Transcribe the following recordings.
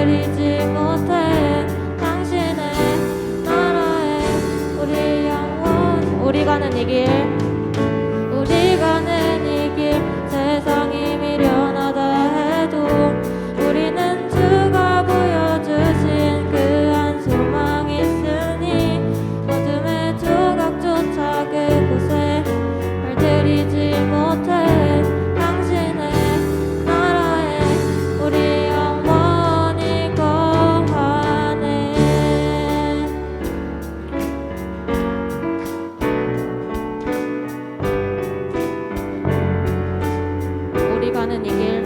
벌들이지 못해 당신의 나라에 우리 영원 우리 가는 이 길 우리 가는 이 길 세상이 미련하다 해도 우리는 주가 보여주신 그 한 소망이 있으니 어둠의 조각조차 그곳에 발들이지 못해 당신의 나라에 우리 영원히 거하네. 우리 가는 이 길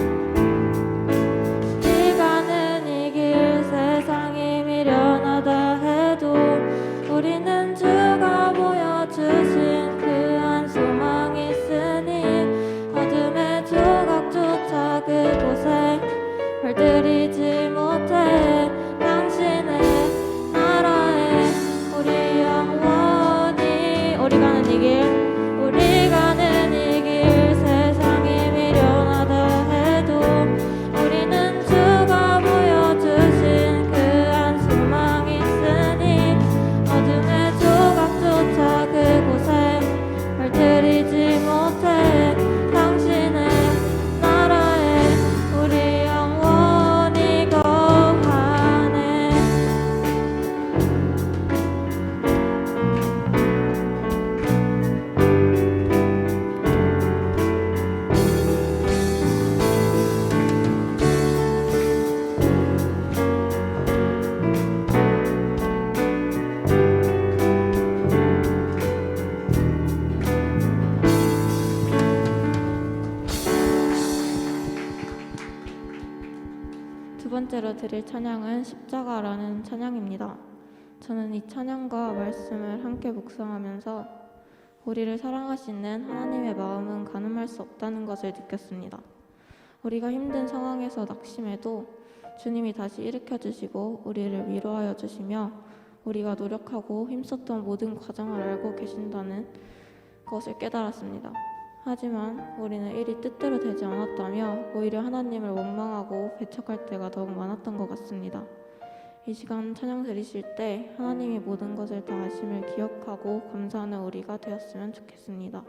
우리 가는 이 길 세상이 미련하다 해도 우리는 주가 보여주신 그 한 소망이 있으니 어둠의 조각조차 그곳에 발들이지 못해 당신의 나라에 우리 영원히 우리 가는 이 길 우리 가는 이 길 세상이 미련하다 해도 우리는 주가 보여주신 그 한 소망이 있으니 어둠의 조각조차 그곳에 발들이지 못해 당신의 나라에 우리 영원히 거하네. 두 번째로 드릴 찬양은 십자가라는 찬양입니다. 저는 이 찬양과 말씀을 함께 묵상하면서 우리를 사랑하시는 하나님의 마음은 가늠할 수 없다는 것을 느꼈습니다. 우리가 힘든 상황에서 낙심해도 주님이 다시 일으켜 주시고 우리를 위로하여 주시며 우리가 노력하고 힘썼던 모든 과정을 알고 계신다는 것을 깨달았습니다. 하지만 우리는 일이 뜻대로 되지 않았다며 오히려 하나님을 원망하고 배척할 때가 더욱 많았던 것 같습니다. 이 시간 찬양 드리실 때 하나님이 모든 것을 다 아심을 기억하고 감사하는 우리가 되었으면 좋겠습니다.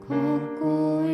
걷고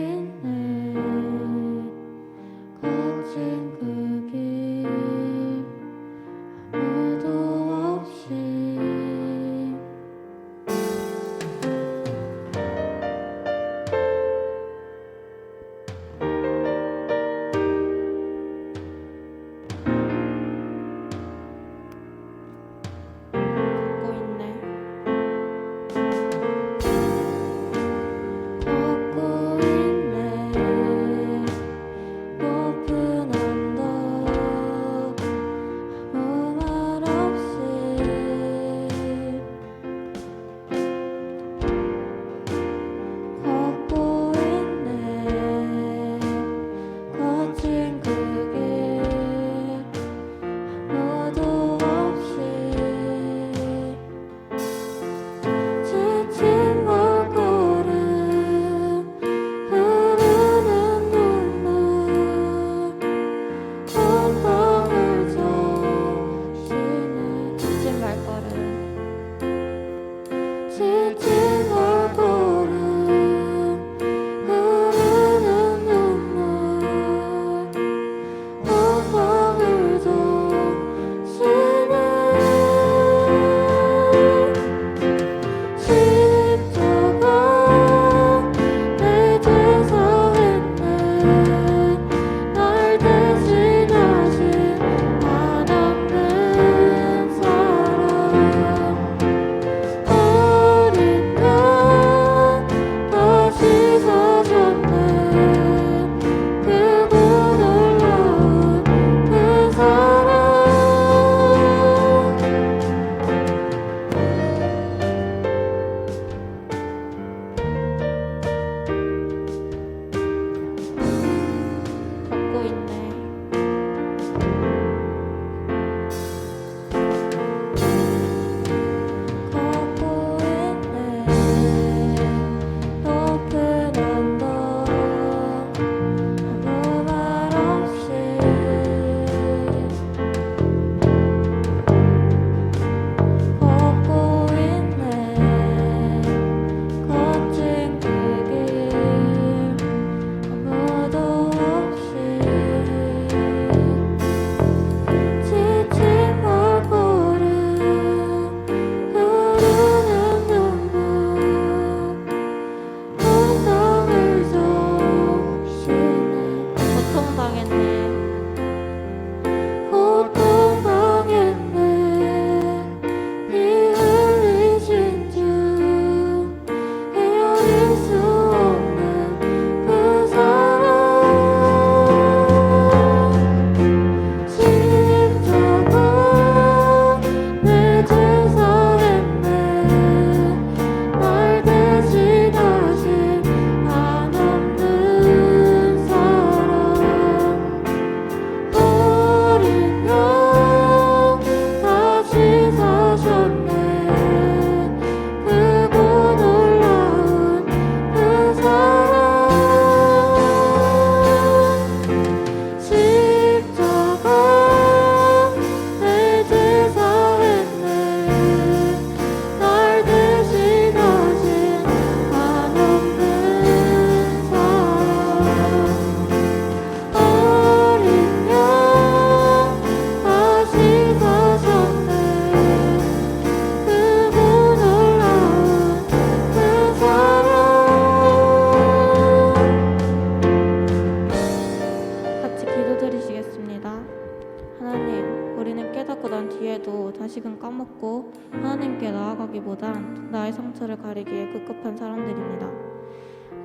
찾고 하나님께 나아가기보단 나의 상처를 가리기에 급급한 사람들입니다.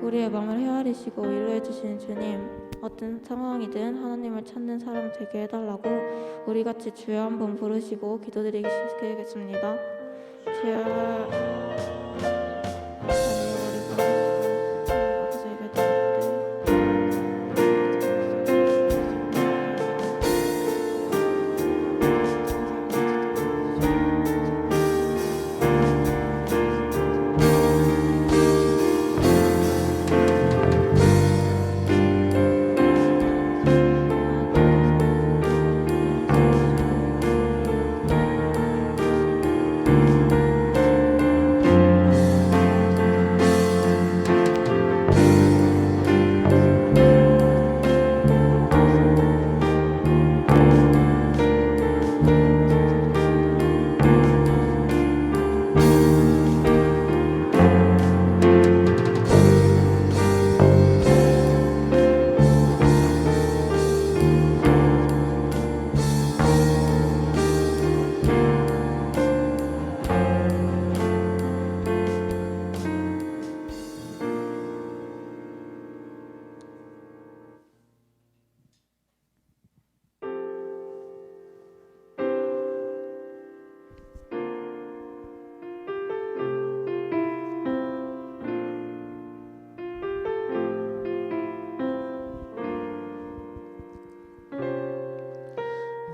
우리의 마음을 헤아리시고 위로해 주시는 주님, 어떤 상황이든 하나님을 찾는 사람 되게 해달라고 우리같이 주여 한번 부르시고 기도드리겠습니다. 주여.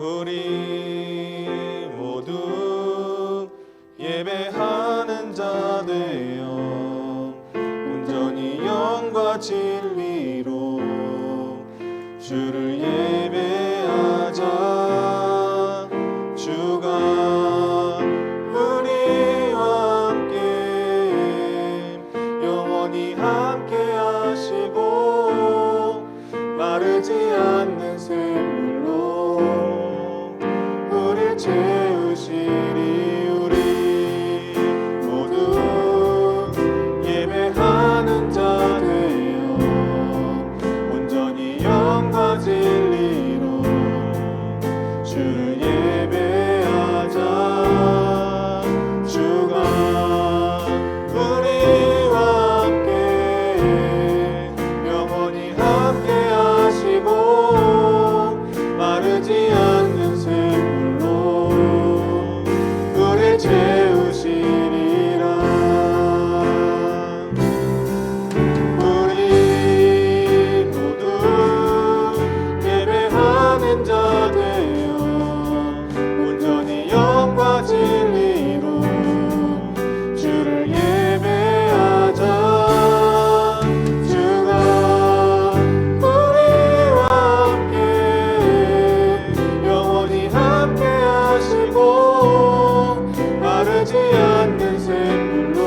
우리 모두 예배하는 자 되어 온전히 영과 진리로 주를 예배하자. 주가 우리와 함께 영원히 함께 하시고 마르지 않는 샘물로 우릴 채우시리. 우리 모두 예배하는 자 되어 온전히 영과 진리로 주를 예배하자. 주가 우리와 함께 영원히 함께 하시고 마르지 않는 샘물로 우릴 채우시리라. 우리 모두 예배하는 자 되어 온전히 영과 진리로 주를 예배하자. 주가 우리와 함께 영원히 함께 하시고 마르지 않는 샘물로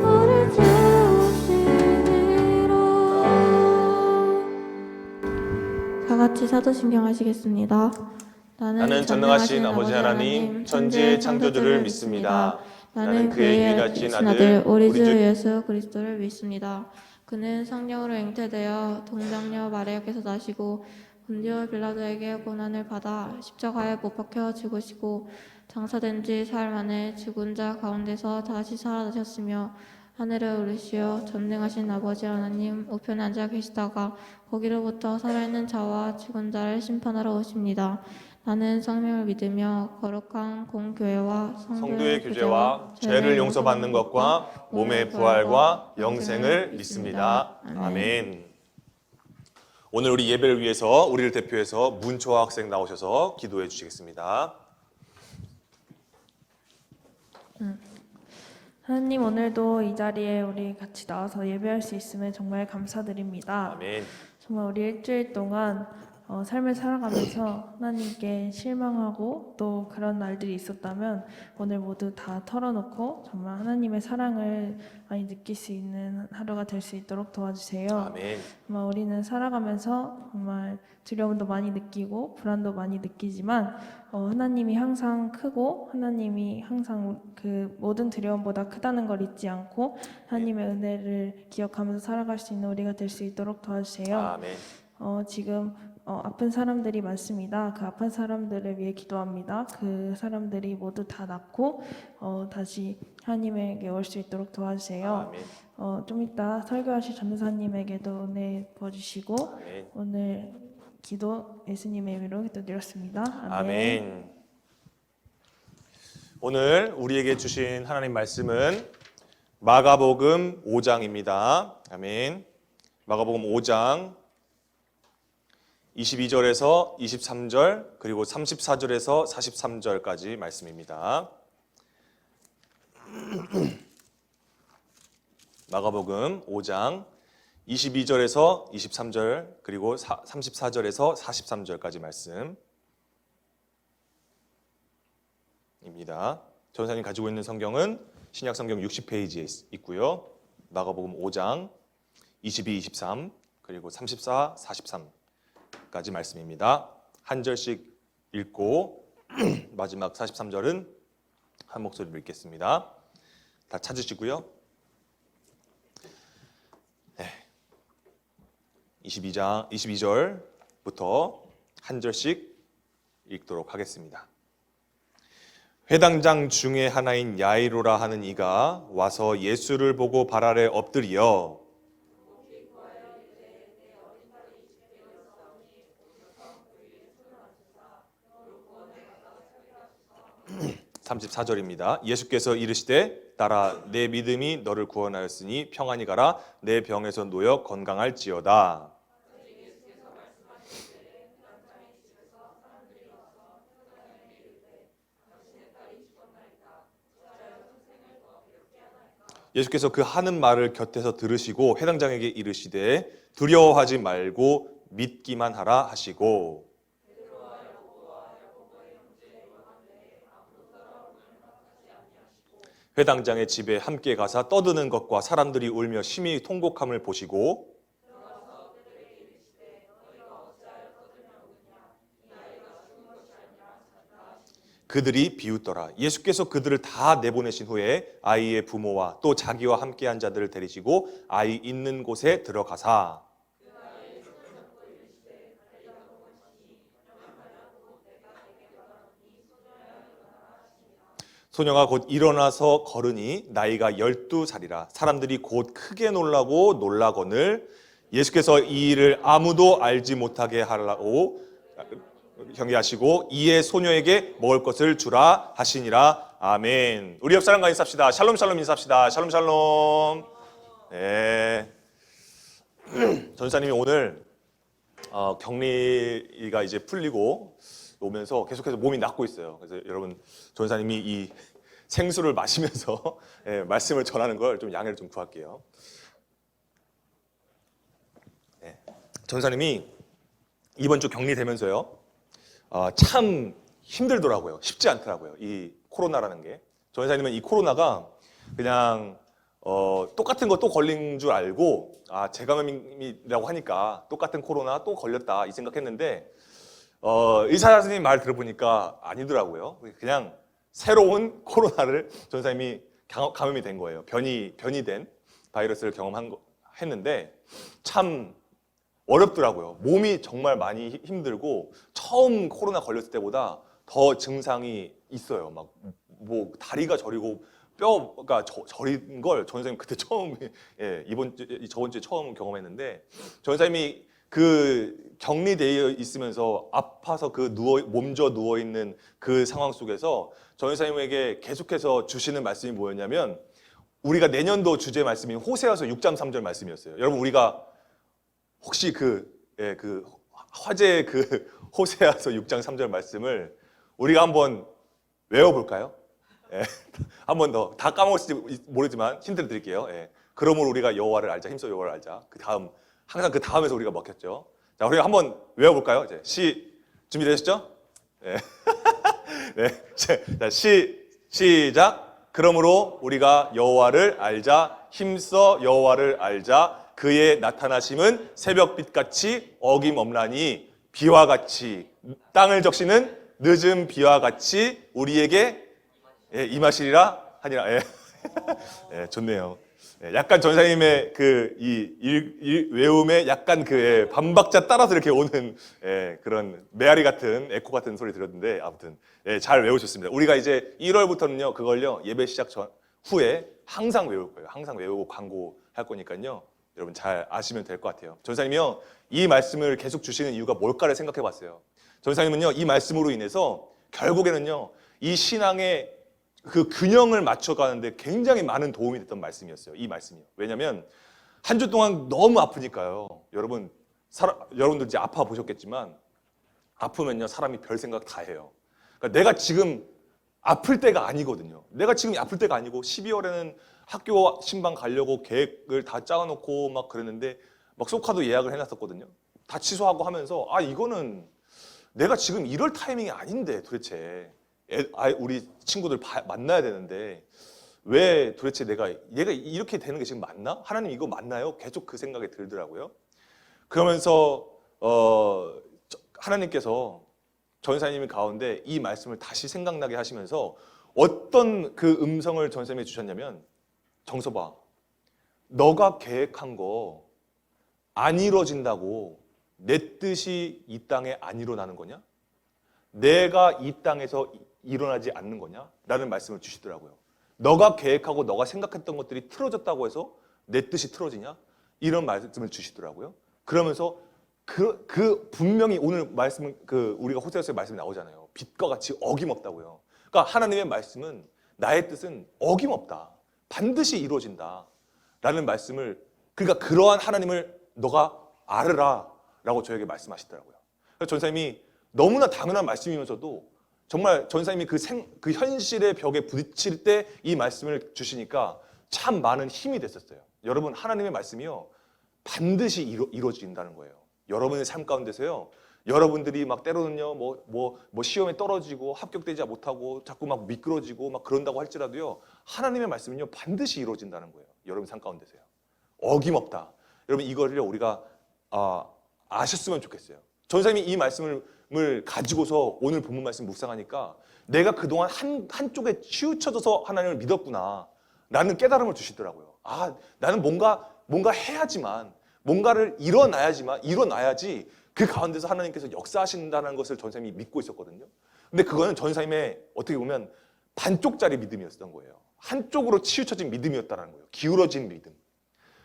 우릴 채우시리라. 다 같이 사도신경 하시겠습니다. 나는 전능하신 아버지 하나님 천지의 창조주를 믿습니다. 나는 그의 유일하신 아들 우리 주 예수 그리스도를 믿습니다. 그는 성령으로 잉태되어 동정녀 마리아께서 나시고 본디오 빌라도에게 고난을 받아 십자가에 못 박혀 죽으시고 장사된 지 사흘 만에 죽은 자 가운데서 다시 살아나셨으며 하늘에 오르시어 전능하신 아버지 하나님 우편에 앉아 계시다가 거기로부터 살아있는 자와 죽은 자를 심판하러 오십니다. 나는 성령을 믿으며 거룩한 공교회와 성도의 교제와 죄를 용서받는 것과 몸의 부활과 영생을 믿습니다. 아멘. 오늘 우리 예배를 위해서 우리를 대표해서 문초아 학생 나오셔서 기도해 주시겠습니다. 하나님, 오늘도 이 자리에 우리 같이 나와서 예배할 수 있음에 정말 감사드립니다. 아멘. 정말 우리 일주일 동안 삶을 살아가면서 하나님께 실망하고 또 그런 날들이 있었다면 오늘 모두 다 털어놓고 정말 하나님의 사랑을 많이 느낄 수 있는 하루가 될 수 있도록 도와주세요. 아멘. 정말 우리는 살아가면서 정말 두려움도 많이 느끼고 불안도 많이 느끼지만 하나님이 항상 크고 하나님이 항상 그 모든 두려움보다 크다는 걸 잊지 않고 하나님의 은혜를 기억하면서 살아갈 수 있는 우리가 될 수 있도록 도와주세요. 아멘. 지금 아픈 사람들이 많습니다. 그 아픈 사람들을 위해 기도합니다. 그 사람들이 모두 다 낫고 다시 하나님에게 올 수 있도록 도와주세요. 아멘. 좀 이따 설교하실 전도사님에게도 은혜 부어주시고 아멘. 오늘 기도 예수님의 이름으로 기도드렸습니다. 아멘. 아멘. 오늘 우리에게 주신 하나님 말씀은 마가복음 5장입니다. 아멘. 마가복음 5장 22절에서 23절 그리고 34절에서 43절까지 말씀입니다. 마가복음 5장 22절에서 23절 그리고 34절에서 43절까지 말씀입니다. 전사님 가지고 있는 성경은 신약 성경 60페이지에 있고요. 마가복음 5장 22, 23 그리고 34, 43까지 말씀입니다. 한 절씩 읽고 마지막 43절은 한 목소리로 읽겠습니다. 다 찾으시고요. 22절부터 한 절씩 읽도록 하겠습니다. 회당장 중에 하나인 야이로라 하는 이가 와서 예수를 보고 발 아래 엎드리어 34절입니다. 예수께서 이르시되 따라 내 믿음이 너를 구원하였으니 평안히 가라 내 병에서 놓여 건강할지어다. 예수께서 그 하는 말을 곁에서 들으시고 회당장에게 이르시되 두려워하지 말고 믿기만 하라 하시고 회당장의 집에 함께 가사 떠드는 것과 사람들이 울며 심히 통곡함을 보시고 그들이 비웃더라. 예수께서 그들을 다 내보내신 후에 아이의 부모와 또 자기와 함께한 자들을 데리시고 아이 있는 곳에 들어가사 소녀가 곧 일어나서 걸으니 나이가 12살이라 사람들이 곧 크게 놀라고 놀라거늘 예수께서 이 일을 아무도 알지 못하게 하려고 경계하시고 이에 소녀에게 먹을 것을 주라 하시니라. 아멘. 우리 옆 사람과 인사합시다. 샬롬 샬롬 인사합시다. 샬롬 샬롬. 네. 전사님이 오늘 격리가 이제 풀리고 오면서 계속해서 몸이 낫고 있어요. 그래서 여러분 전사님이 이 생수를 마시면서 말씀을 전하는 걸 좀 양해를 좀 구할게요. 네. 전사님이 이번 주 격리되면서요. 참 힘들더라고요. 쉽지 않더라고요. 이 코로나라는 게. 전사님은 이 코로나가 그냥 똑같은 거 또 걸린 줄 알고 재감염이라고 하니까 똑같은 코로나 또 걸렸다 이 생각했는데 의사 선생님 말 들어보니까 아니더라고요. 그냥 새로운 코로나를 전사님이 감염이 된 거예요. 변이 된 바이러스를 했는데 참 어렵더라고요. 몸이 정말 많이 힘들고 처음 코로나 걸렸을 때보다 더 증상이 있어요. 막 뭐 다리가 저리고 뼈가 저린 걸 전사님 그때 처음 저번 주에 처음 경험했는데 전사님이 그 격리되어 있으면서 아파서 그 몸져 누워 있는 그 상황 속에서 전사님에게 계속해서 주시는 말씀이 뭐였냐면 우리가 내년도 주제 말씀인 호세아서 6장 3절 말씀이었어요. 여러분 우리가 혹시 그 화제 그 호세아서 6장 3절 말씀을 우리가 한번 외워볼까요? 한번 더 다 까먹을지 모르지만 힌트를 드릴게요. 그러므로 우리가 여호와를 알자, 힘써 여호와를 알자. 그 다음 항상 그 다음에서 우리가 먹혔죠. 자, 우리가 한번 외워볼까요? 이제 준비되셨죠? 네. 자, 시작. 그러므로 우리가 여호와를 알자, 힘써 여호와를 알자. 그의 나타나심은 새벽빛같이 어김없나니 비와 같이 땅을 적시는 늦은 비와 같이 우리에게 임하시리라 하니라. 좋네요. 약간 전사님의 외움에 약간 반박자 따라서 이렇게 오는 그런 메아리 같은 에코 같은 소리 들었는데 아무튼 잘 외우셨습니다. 우리가 이제 1월부터는요 그걸요 예배 시작 후에 항상 외울 거예요. 항상 외우고 광고할 거니까요. 여러분 잘 아시면 될 것 같아요. 전사님이요 이 말씀을 계속 주시는 이유가 뭘까를 생각해 봤어요. 전사님은요 이 말씀으로 인해서 결국에는요 이 신앙의 그 균형을 맞춰가는데 굉장히 많은 도움이 됐던 말씀이었어요. 이 말씀이요. 왜냐하면 한 주 동안 너무 아프니까요. 여러분들 이제 아파 보셨겠지만 아프면요 사람이 별 생각 다 해요. 그러니까 내가 지금 아플 때가 아니거든요. 내가 지금 아플 때가 아니고 12월에는 학교 신방 가려고 계획을 다 짜놓고 막 그랬는데 막 소카도 예약을 해놨었거든요. 다 취소하고 하면서 이거는 내가 지금 이럴 타이밍이 아닌데 도대체 우리 친구들 만나야 되는데 왜 도대체 얘가 이렇게 되는 게 지금 맞나? 하나님 이거 맞나요? 계속 그 생각이 들더라고요. 그러면서 하나님께서 전사님이 가운데 이 말씀을 다시 생각나게 하시면서 어떤 그 음성을 전사님이 주셨냐면 정서봐 너가 계획한 거 안 이루어진다고 내 뜻이 이 땅에 안 일어나는 거냐? 내가 이 땅에서 일어나지 않는 거냐? 라는 말씀을 주시더라고요. 너가 계획하고 너가 생각했던 것들이 틀어졌다고 해서 내 뜻이 틀어지냐? 이런 말씀을 주시더라고요. 그러면서 분명히 오늘 말씀은 우리가 호세아서의 말씀이 나오잖아요. 빛과 같이 어김없다고요. 그러니까 하나님의 말씀은 나의 뜻은 어김없다. 반드시 이루어진다. 라는 말씀을 그러니까 그러한 하나님을 너가 알으라 라고 저에게 말씀하시더라고요. 그래서 전사님이 너무나 당연한 말씀이면서도 정말 전사님이 그 현실의 벽에 부딪힐 때 이 말씀을 주시니까 참 많은 힘이 됐었어요. 여러분 하나님의 말씀이요 반드시 이루어진다는 거예요. 여러분의 삶 가운데서요 여러분들이 막 때로는요 뭐 시험에 떨어지고 합격되지 못하고 자꾸 막 미끄러지고 막 그런다고 할지라도요 하나님의 말씀은요 반드시 이루어진다는 거예요. 여러분 삶 가운데서요 어김없다. 여러분 이거를 우리가 아셨으면 좋겠어요. 전사님이 이 말씀을 가지고서 오늘 본문 말씀 묵상하니까 내가 그동안 한쪽에 치우쳐져서 하나님을 믿었구나 라는 깨달음을 주시더라고요. 나는 뭔가 해야지만 뭔가를 일어나야지 그 가운데서 하나님께서 역사하신다는 것을 전사님이 믿고 있었거든요. 근데 그거는 전사님의 어떻게 보면 반쪽짜리 믿음이었던 거예요. 한쪽으로 치우쳐진 믿음이었다는 거예요. 기울어진 믿음.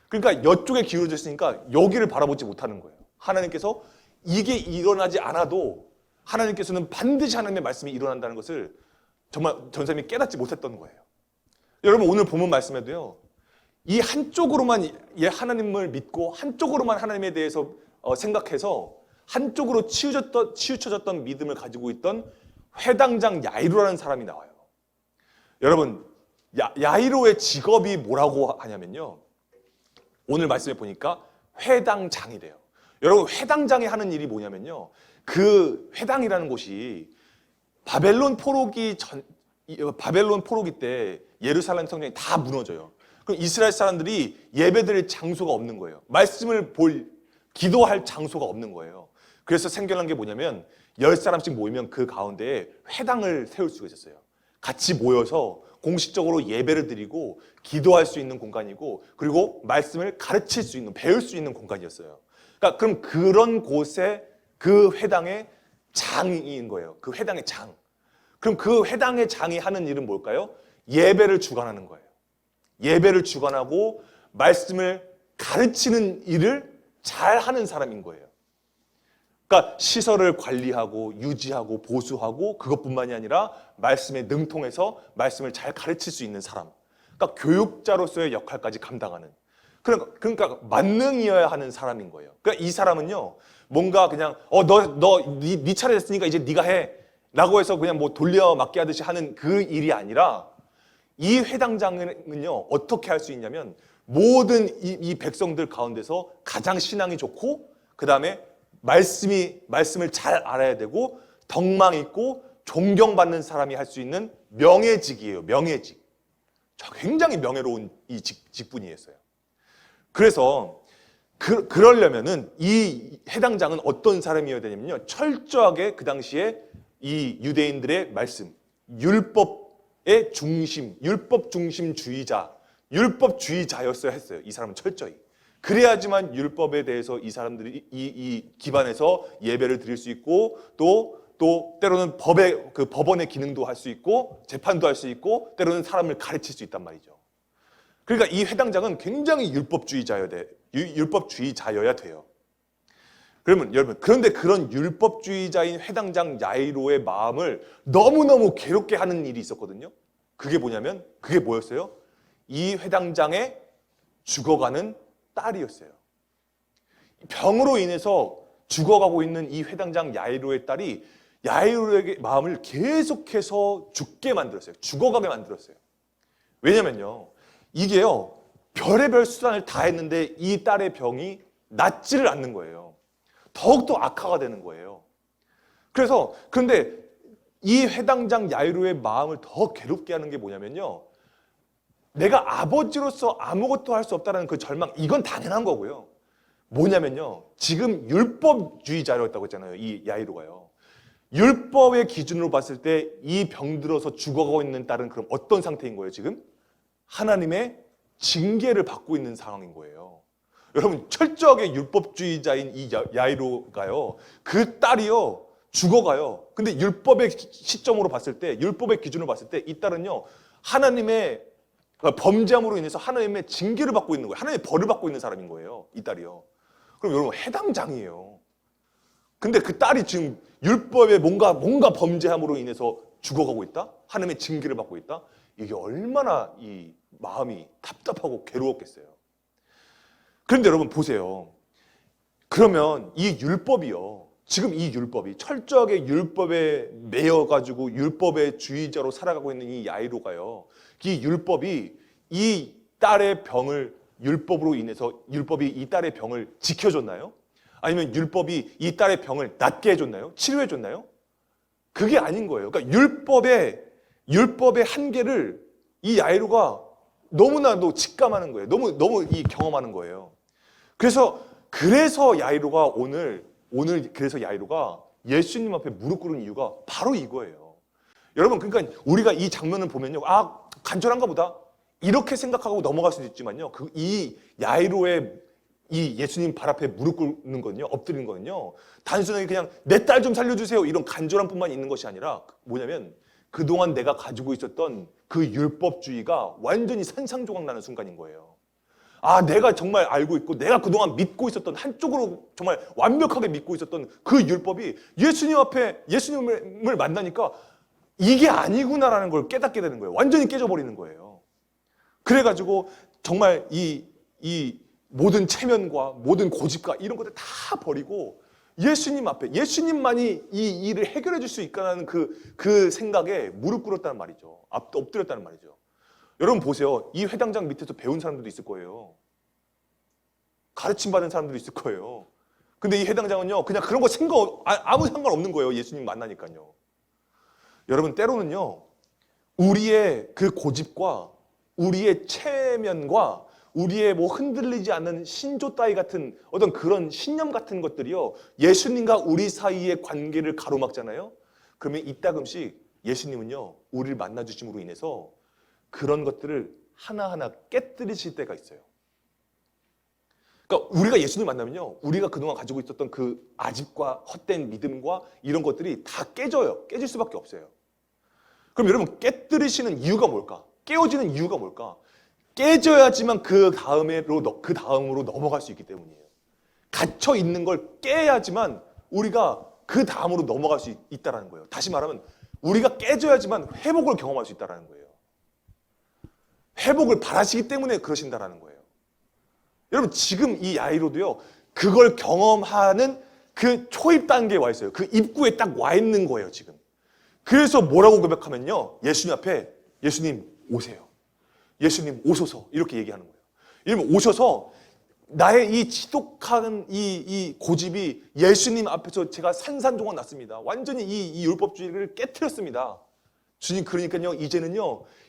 그러니까 이쪽에 기울어졌으니까 여기를 바라보지 못하는 거예요. 하나님께서 이게 일어나지 않아도 하나님께서는 반드시 하나님의 말씀이 일어난다는 것을 정말 전사님이 깨닫지 못했던 거예요. 여러분 오늘 본문 말씀에도요. 이 한쪽으로만 하나님을 믿고 한쪽으로만 하나님에 대해서 생각해서 한쪽으로 치우쳐졌던 믿음을 가지고 있던 회당장 야이로라는 사람이 나와요. 여러분 야이로의 직업이 뭐라고 하냐면요. 오늘 말씀에 보니까 회당장이래요. 여러분 회당장이 하는 일이 뭐냐면요. 그 회당이라는 곳이 바벨론 포로기 때 예루살렘 성전이 다 무너져요. 그럼 이스라엘 사람들이 예배드릴 장소가 없는 거예요. 말씀을 기도할 장소가 없는 거예요. 그래서 생겨난 게 뭐냐면 10사람씩 모이면 그 가운데에 회당을 세울 수가 있었어요. 같이 모여서 공식적으로 예배를 드리고 기도할 수 있는 공간이고 그리고 말씀을 가르칠 수 있는 배울 수 있는 공간이었어요. 그러니까 그럼 그런 곳에 그 회당의 장인 거예요. 그 회당의 장. 그럼 그 회당의 장이 하는 일은 뭘까요? 예배를 주관하는 거예요. 예배를 주관하고 말씀을 가르치는 일을 잘 하는 사람인 거예요. 그러니까 시설을 관리하고 유지하고 보수하고 그것뿐만이 아니라 말씀에 능통해서 말씀을 잘 가르칠 수 있는 사람. 그러니까 교육자로서의 역할까지 감당하는. 그러니까 만능이어야 하는 사람인 거예요. 그러니까 이 사람은요. 뭔가 그냥 네 차례 됐으니까 이제 네가 해. 라고 해서 그냥 뭐 돌려막기 하듯이 하는 그 일이 아니라 이 회당장은요. 어떻게 할 수 있냐면 모든 이 백성들 가운데서 가장 신앙이 좋고 그다음에 말씀을 잘 알아야 되고 덕망 있고 존경받는 사람이 할 수 있는 명예직이에요. 명예직. 굉장히 명예로운 이 직분이었어요. 그래서 그러려면은 이 해당장은 어떤 사람이어야 되냐면요. 철저하게 그 당시에 이 유대인들의 말씀, 율법의 중심, 율법 중심주의자, 율법주의자였어야 했어요. 이 사람은 철저히. 그래야지만 율법에 대해서 이 사람들이 이 기반에서 예배를 드릴 수 있고 또 때로는 법원의 기능도 할 수 있고 재판도 할 수 있고 때로는 사람을 가르칠 수 있단 말이죠. 그러니까 이 회당장은 굉장히 율법주의자여야 돼요. 그러면 여러분, 그런데 그런 율법주의자인 회당장 야이로의 마음을 너무너무 괴롭게 하는 일이 있었거든요. 그게 뭐였어요? 이 회당장의 죽어가는 딸이었어요. 병으로 인해서 죽어가고 있는 이 회당장 야이로의 딸이 야이로의 마음을 계속해서 죽게 만들었어요. 죽어가게 만들었어요. 왜냐면요, 이게요, 별의별 수단을 다 했는데 이 딸의 병이 낫지를 않는 거예요. 더욱더 악화가 되는 거예요. 그런데 이 회당장 야이로의 마음을 더 괴롭게 하는 게 뭐냐면요, 내가 아버지로서 아무것도 할 수 없다는 그 절망, 이건 당연한 거고요. 뭐냐면요, 지금 율법주의자였다고 했잖아요, 이 야이로가요. 율법의 기준으로 봤을 때 이 병들어서 죽어가고 있는 딸은 그럼 어떤 상태인 거예요, 지금? 하나님의 징계를 받고 있는 상황인 거예요. 여러분, 철저하게 율법주의자인 이 야이로가요, 그 딸이요, 죽어가요. 근데 율법의 시점으로 봤을 때, 율법의 기준으로 봤을 때 이 딸은요, 하나님의 범죄함으로 인해서 하나님의 징계를 받고 있는 거예요. 하나님의 벌을 받고 있는 사람인 거예요, 이 딸이요. 그럼 여러분, 해당장이에요. 근데 그 딸이 지금 율법에 뭔가 범죄함으로 인해서 죽어가고 있다? 하나님의 징계를 받고 있다? 이게 얼마나 이 마음이 답답하고 괴로웠겠어요. 그런데 여러분 보세요. 그러면 이 율법이요, 지금 이 율법이 철저하게 율법에 매여가지고 율법의 주의자로 살아가고 있는 이 야이로가요, 이 율법이 이 딸의 병을 율법으로 인해서 율법이 이 딸의 병을 지켜줬나요? 아니면 율법이 이 딸의 병을 낫게 해줬나요? 치료해줬나요? 그게 아닌 거예요. 그러니까 율법의 한계를 이 야이로가 너무나도 직감하는 거예요. 너무 경험하는 거예요. 그래서 야이로가 오늘 그래서 야이로가 예수님 앞에 무릎 꿇은 이유가 바로 이거예요. 여러분, 그러니까 우리가 이 장면을 보면요, 간절한가 보다 이렇게 생각하고 넘어갈 수도 있지만요, 이 야이로의 이 예수님 발 앞에 무릎 꿇는 거는요, 엎드리는 거는요, 단순하게 그냥 내 딸 좀 살려주세요 이런 간절함뿐만 있는 것이 아니라 뭐냐면 그동안 내가 가지고 있었던 그 율법주의가 완전히 산산조각 나는 순간인 거예요. 내가 정말 알고 있고 내가 그동안 믿고 있었던, 한쪽으로 정말 완벽하게 믿고 있었던 그 율법이 예수님을 만나니까 이게 아니구나라는 걸 깨닫게 되는 거예요. 완전히 깨져버리는 거예요. 그래가지고 정말 이 모든 체면과 모든 고집과 이런 것들 다 버리고 예수님 앞에, 예수님만이 이 일을 해결해 줄 수 있다는 그 생각에 무릎 꿇었다는 말이죠. 엎드렸다는 말이죠. 여러분 보세요. 이 회당장 밑에서 배운 사람들도 있을 거예요. 가르침 받은 사람들도 있을 거예요. 근데 이 회당장은요, 그냥 그런 거 아무 상관없는 거예요. 예수님 만나니까요. 여러분, 때로는요, 우리의 그 고집과 우리의 체면과 우리의 흔들리지 않는 신조 따위 같은 어떤 그런 신념 같은 것들이요, 예수님과 우리 사이의 관계를 가로막잖아요. 그러면 이따금씩 예수님은요, 우리를 만나주심으로 인해서 그런 것들을 하나하나 깨뜨리실 때가 있어요. 그러니까 우리가 예수님 만나면요, 우리가 그동안 가지고 있었던 그 아집과 헛된 믿음과 이런 것들이 다 깨져요. 깨질 수밖에 없어요. 그럼 여러분, 깨뜨리시는 이유가 뭘까? 깨어지는 이유가 뭘까? 깨져야지만 그 다음으로 넘어갈 수 있기 때문이에요. 갇혀 있는 걸 깨야지만 우리가 그 다음으로 넘어갈 수 있다는 거예요. 다시 말하면 우리가 깨져야지만 회복을 경험할 수 있다는 거예요. 회복을 바라시기 때문에 그러신다는 거예요. 여러분, 지금 이 야이로도요, 그걸 경험하는 그 초입 단계에 와 있어요. 그 입구에 딱 와 있는 거예요, 지금. 그래서 뭐라고 고백하면요, 예수님 앞에, 예수님 오세요. 예수님 오소서, 이렇게 얘기하는 거예요. 이러면 오셔서 나의 이 지독한 이 고집이 예수님 앞에서 제가 산산조각 났습니다. 완전히 이 율법주의를 깨트렸습니다. 주님, 그러니까요,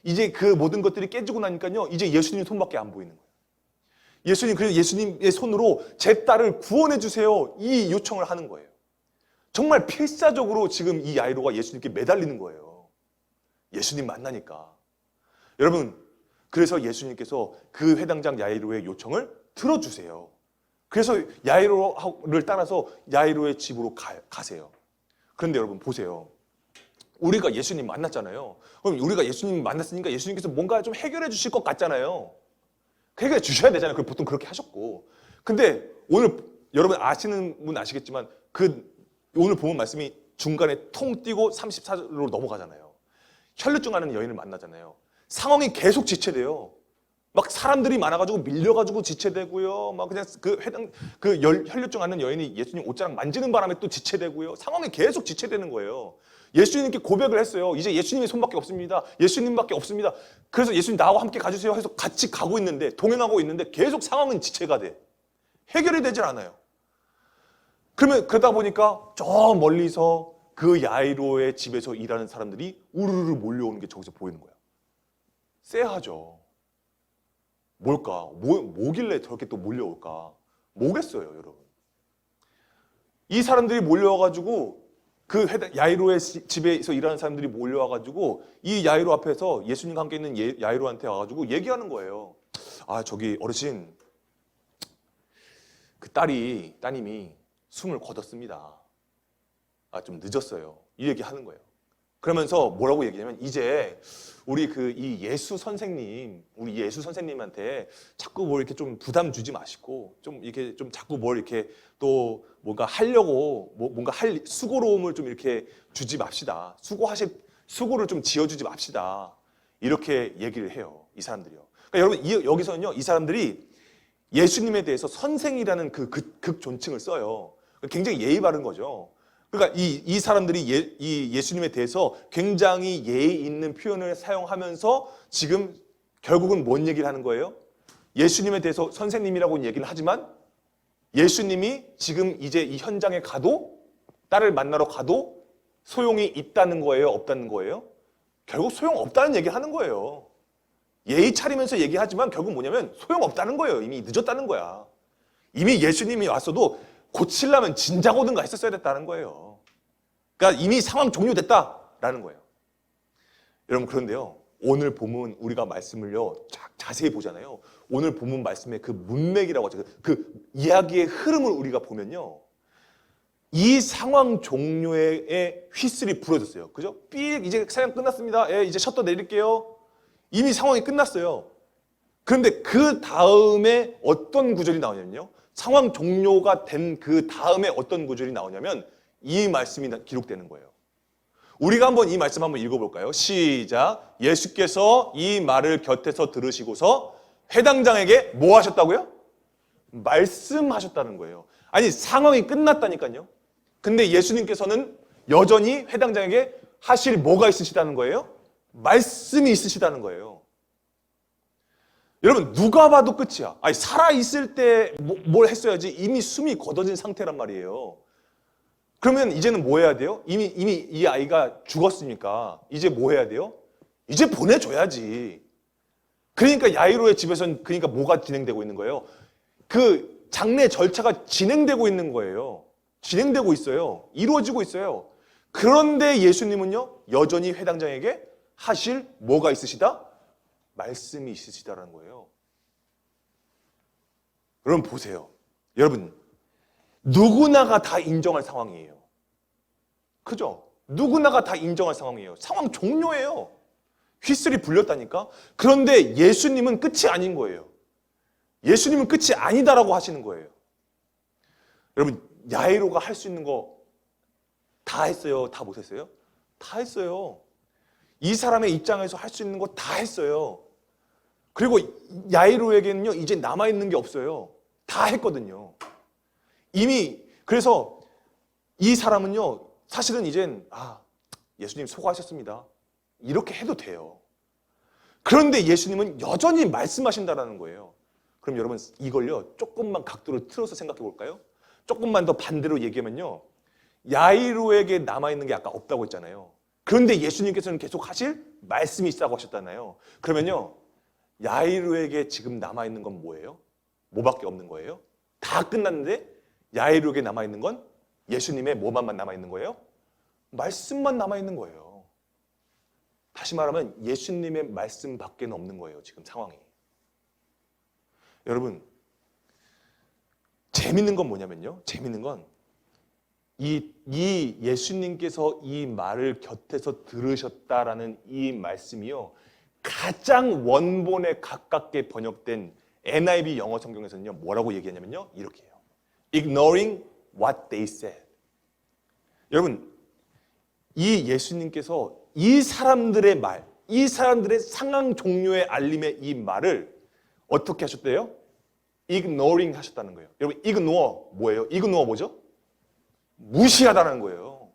이제 그 모든 것들이 깨지고 나니까요, 이제 예수님 손밖에 안 보이는 거예요. 그래서 예수님의 손으로 제 딸을 구원해 주세요, 이 요청을 하는 거예요. 정말 필사적으로 지금 이 야이로가 예수님께 매달리는 거예요. 예수님 만나니까. 여러분, 그래서 예수님께서 그 회당장 야이로의 요청을 들어주세요. 그래서 야이로를 따라서 야이로의 집으로 가세요. 그런데 여러분 보세요. 우리가 예수님 만났잖아요. 그럼 우리가 예수님 만났으니까 예수님께서 뭔가 좀 해결해 주실 것 같잖아요. 해결해 주셔야 되잖아요. 보통 그렇게 하셨고. 근데 오늘 여러분 아시는 분 아시겠지만 오늘 보면 말씀이 중간에 통 뛰고 34절로 넘어가잖아요. 혈루증하는 여인을 만나잖아요. 상황이 계속 지체돼요. 막 사람들이 많아가지고 밀려가지고 지체되고요. 막 그냥 혈루증하는 여인이 예수님 옷자락 만지는 바람에 또 지체되고요. 상황이 계속 지체되는 거예요. 예수님께 고백을 했어요. 이제 예수님의 손밖에 없습니다. 예수님밖에 없습니다. 그래서 예수님 나하고 함께 가주세요 해서 같이 가고 있는데, 동행하고 있는데 계속 상황은 지체가 돼. 해결이 되질 않아요. 그러다 보니까 저 멀리서 그 야이로의 집에서 일하는 사람들이 우르르 몰려오는 게 저기서 보이는 거야. 쎄하죠. 뭘까? 뭐길래 저렇게 또 몰려올까? 뭐겠어요, 여러분. 이 사람들이 몰려와가지고 그 야이로의 집에서 일하는 사람들이 몰려와가지고 이 야이로 앞에서 예수님과 함께 있는 야이로한테 와가지고 얘기하는 거예요. 아, 저기 어르신, 그 따님이 숨을 거뒀습니다. 아, 좀 늦었어요. 이 얘기 하는 거예요. 그러면서 뭐라고 얘기하냐면, 이제 우리 이 예수 선생님한테 자꾸 뭘 이렇게 좀 부담 주지 마시고, 좀 이렇게 좀 자꾸 뭘 이렇게 또 뭔가 하려고 뭔가 할 수고로움을 좀 이렇게 주지 맙시다. 수고를 좀 지어주지 맙시다. 이렇게 얘기를 해요, 이 사람들이요. 그러니까 여러분, 여기서는요, 이 사람들이 예수님에 대해서 선생이라는 극존칭을 써요. 굉장히 예의 바른 거죠. 그러니까 이 사람들이 예수님에 대해서 굉장히 예의 있는 표현을 사용하면서 지금 결국은 뭔 얘기를 하는 거예요? 예수님에 대해서 선생님이라고 얘기를 하지만 예수님이 지금 이제 이 현장에 가도, 딸을 만나러 가도 소용이 있다는 거예요? 없다는 거예요? 결국 소용없다는 얘기를 하는 거예요. 예의 차리면서 얘기하지만 결국 뭐냐면 소용없다는 거예요. 이미 늦었다는 거야. 이미 예수님이 왔어도 고치려면 진작 오든가 했었어야 됐다는 거예요. 그러니까 이미 상황 종료됐다라는 거예요. 여러분, 그런데요, 오늘 본문 우리가 말씀을요 자세히 보잖아요. 오늘 본문 말씀의 그 문맥이라고 하죠. 그 이야기의 흐름을 우리가 보면요, 이 상황 종료의 휘슬이 불어졌어요. 그죠? 삑, 이제 사냥 끝났습니다. 예, 이제 셔터 내릴게요. 이미 상황이 끝났어요. 그런데 그 다음에 어떤 구절이 나오냐면요, 상황 종료가 된 그 다음에 어떤 구절이 나오냐면 이 말씀이 기록되는 거예요. 우리가 한번 이 말씀 한번 읽어볼까요? 시작. 예수께서 이 말을 곁에서 들으시고서 회당장에게 뭐 하셨다고요? 말씀하셨다는 거예요. 아니, 상황이 끝났다니까요. 근데 예수님께서는 여전히 회당장에게 하실 뭐가 있으시다는 거예요? 말씀이 있으시다는 거예요. 여러분, 누가 봐도 끝이야. 아니, 살아있을 때 뭘 했어야지. 이미 숨이 걷어진 상태란 말이에요. 그러면 이제는 뭐 해야 돼요? 이미 이 아이가 죽었으니까 이제 뭐 해야 돼요? 이제 보내줘야지. 그러니까 야이로의 집에서는 그러니까 뭐가 진행되고 있는 거예요? 그 장례 절차가 진행되고 있는 거예요. 진행되고 있어요. 이루어지고 있어요. 그런데 예수님은요, 여전히 회당장에게 하실 뭐가 있으시다? 말씀이 있으시다라는 거예요. 여러분 보세요. 여러분, 누구나가 다 인정할 상황이에요. 그죠? 누구나가 다 인정할 상황이에요. 상황 종료예요. 휘슬이 불렸다니까. 그런데 예수님은 끝이 아닌 거예요. 예수님은 끝이 아니다라고 하시는 거예요. 여러분, 야이로가 할 수 있는 거 다 했어요? 다 못했어요? 다 했어요. 이 사람의 입장에서 할 수 있는 거 다 했어요. 그리고 야이로에게는요, 이제 남아있는 게 없어요. 다 했거든요. 이미. 그래서 이 사람은요, 사실은 이젠 예수님 수고하셨습니다, 이렇게 해도 돼요. 그런데 예수님은 여전히 말씀하신다라는 거예요. 그럼 여러분, 이걸요 조금만 각도를 틀어서 생각해 볼까요? 조금만 더 반대로 얘기하면요, 야이로에게 남아있는 게 아까 없다고 했잖아요. 그런데 예수님께서는 계속 하실 말씀이 있다고 하셨잖아요. 그러면요, 야이로에게 지금 남아있는 건 뭐예요? 뭐밖에 없는 거예요? 다 끝났는데 야이로에게 남아있는 건 예수님의 뭐만 남아있는 거예요? 말씀만 남아있는 거예요. 다시 말하면 예수님의 말씀밖에 없는 거예요. 지금 상황이. 여러분, 재밌는 건 뭐냐면요. 재밌는 건 이 예수님께서 이 말을 곁에서 들으셨다라는 이 말씀이요. 가장 원본에 가깝게 번역된 NIV 영어 성경에서는요. 뭐라고 얘기하냐면요. 이렇게 해요. Ignoring what they said. 여러분, 이 예수님께서 이 사람들의 말, 이 사람들의 상황 종료의 알림의 이 말을 어떻게 하셨대요? Ignoring 하셨다는 거예요. 여러분, ignore 뭐예요? ignore 뭐죠? 무시하다는 거예요.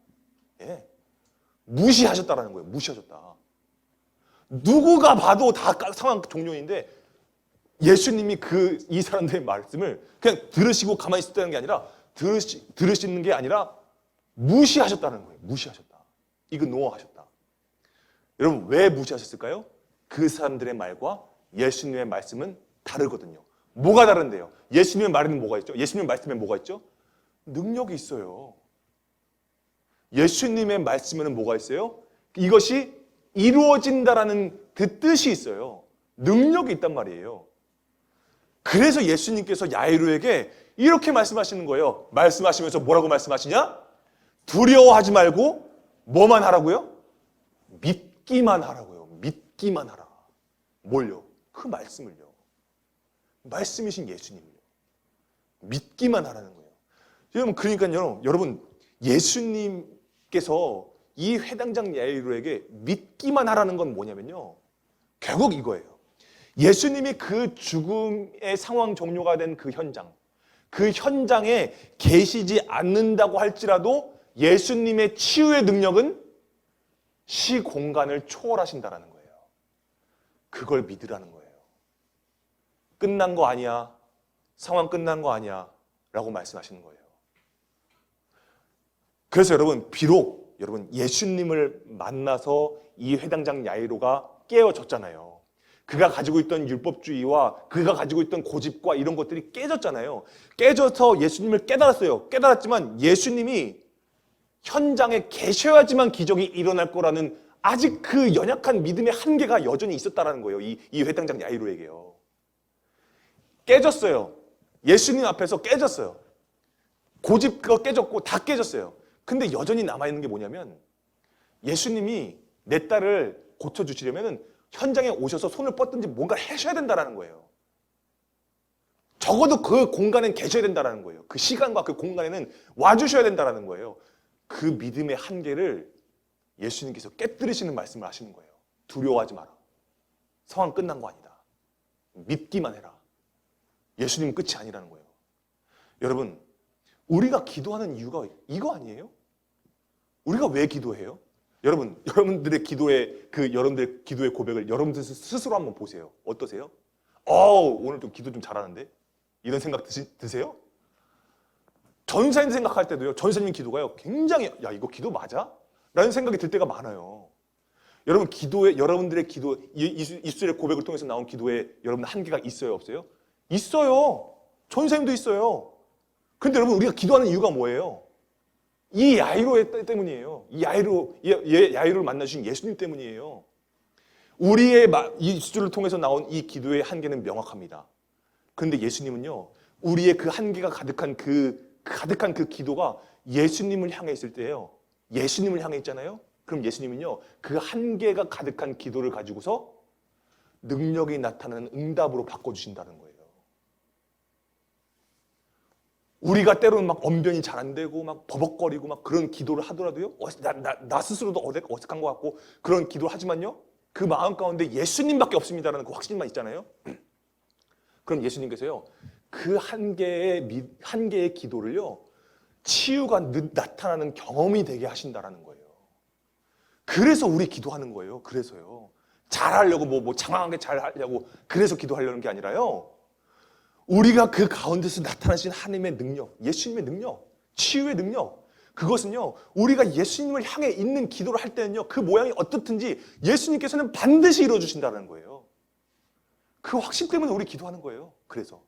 예. 무시하셨다라는 거예요. 무시하셨다. 누구가 봐도 다 상황 종료인데 예수님이 이 사람들의 말씀을 그냥 들으시고 가만히 있었다는 게 아니라 들으시는 게 아니라 무시하셨다는 거예요. 무시하셨다. ignore 하셨다. 여러분, 왜 무시하셨을까요? 그 사람들의 말과 예수님의 말씀은 다르거든요. 뭐가 다른데요? 예수님의 말에는 뭐가 있죠? 예수님의 말씀에 뭐가 있죠? 능력이 있어요. 예수님의 말씀에는 뭐가 있어요? 이것이 이루어진다라는 그 뜻이 있어요. 능력이 있단 말이에요. 그래서 예수님께서 야이로에게 이렇게 말씀하시는 거예요. 말씀하시면서 뭐라고 말씀하시냐? 두려워하지 말고 뭐만 하라고요? 믿기만 하라고요. 믿기만 하라. 뭘요? 그 말씀을요. 말씀이신 예수님을요. 믿기만 하라는 거예요. 여러분, 그러니까요, 여러분, 예수님께서 이 회당장 야이로에게 믿기만 하라는 건 뭐냐면요. 결국 이거예요. 예수님이 그 죽음의 상황 종료가 된 그 현장에 계시지 않는다고 할지라도 예수님의 치유의 능력은 시공간을 초월하신다라는 거예요. 그걸 믿으라는 거예요. 끝난 거 아니야. 상황 끝난 거 아니야. 라고 말씀하시는 거예요. 그래서 여러분, 비록 여러분 예수님을 만나서 이 회당장 야이로가 깨어졌잖아요. 그가 가지고 있던 율법주의와 그가 가지고 있던 고집과 이런 것들이 깨졌잖아요. 깨져서 예수님을 깨달았어요. 깨달았지만 예수님이 현장에 계셔야지만 기적이 일어날 거라는 아직 그 연약한 믿음의 한계가 여전히 있었다는 거예요. 이 회당장 야이로에게요. 깨졌어요. 예수님 앞에서 깨졌어요. 고집가 깨졌고 다 깨졌어요. 근데 여전히 남아있는 게 뭐냐면 예수님이 내 딸을 고쳐주시려면 현장에 오셔서 손을 뻗든지 뭔가 하셔야 된다는 거예요. 적어도 그 공간엔 계셔야 된다는 거예요. 그 시간과 그 공간에는 와주셔야 된다는 거예요. 그 믿음의 한계를 예수님께서 깨뜨리시는 말씀을 하시는 거예요. 두려워하지 마라. 상황 끝난 거 아니다. 믿기만 해라. 예수님은 끝이 아니라는 거예요. 여러분, 우리가 기도하는 이유가 이거 아니에요? 우리가 왜 기도해요? 여러분들의 기도의 고백을 여러분들 스스로 한번 보세요. 어떠세요? 오늘 좀 기도 좀 잘하는데? 이런 생각 드세요? 전사님 생각할 때도요. 전사님 기도가요. 굉장히 야, 이거 기도 맞아? 라는 생각이 들 때가 많아요. 여러분, 여러분들의 기도, 입술의 고백을 통해서 나온 기도에 여러분들 한계가 있어요, 없어요? 있어요. 전사님도 있어요. 근데 여러분, 우리가 기도하는 이유가 뭐예요? 이 야이로 때문이에요. 이 야이로를 만나주신 예수님 때문이에요. 우리의 입술을 통해서 나온 이 기도의 한계는 명확합니다. 그런데 예수님은요, 우리의 그 한계가 가득한 그 기도가 예수님을 향해 있을 때예요. 예수님을 향해 있잖아요. 그럼 예수님은요, 그 한계가 가득한 기도를 가지고서 능력이 나타나는 응답으로 바꿔주신다는 거예요. 우리가 때로는 막 언변이 잘 안 되고 막 버벅거리고 막 그런 기도를 하더라도요. 나 스스로도 어색한 것 같고 그런 기도를 하지만요. 그 마음 가운데 예수님밖에 없습니다라는 그 확신만 있잖아요. 그럼 예수님께서요. 그 한계의 기도를요. 치유가 나타나는 경험이 되게 하신다라는 거예요. 그래서 우리 기도하는 거예요. 그래서요. 잘하려고 뭐 장황하게 잘하려고 그래서 기도하려는 게 아니라요. 우리가 그 가운데서 나타나신 하나님의 능력, 예수님의 능력, 치유의 능력, 그것은요, 우리가 예수님을 향해 있는 기도를 할 때는요, 그 모양이 어떻든지 예수님께서는 반드시 이루어주신다는 거예요. 그 확신 때문에 우리 기도하는 거예요. 그래서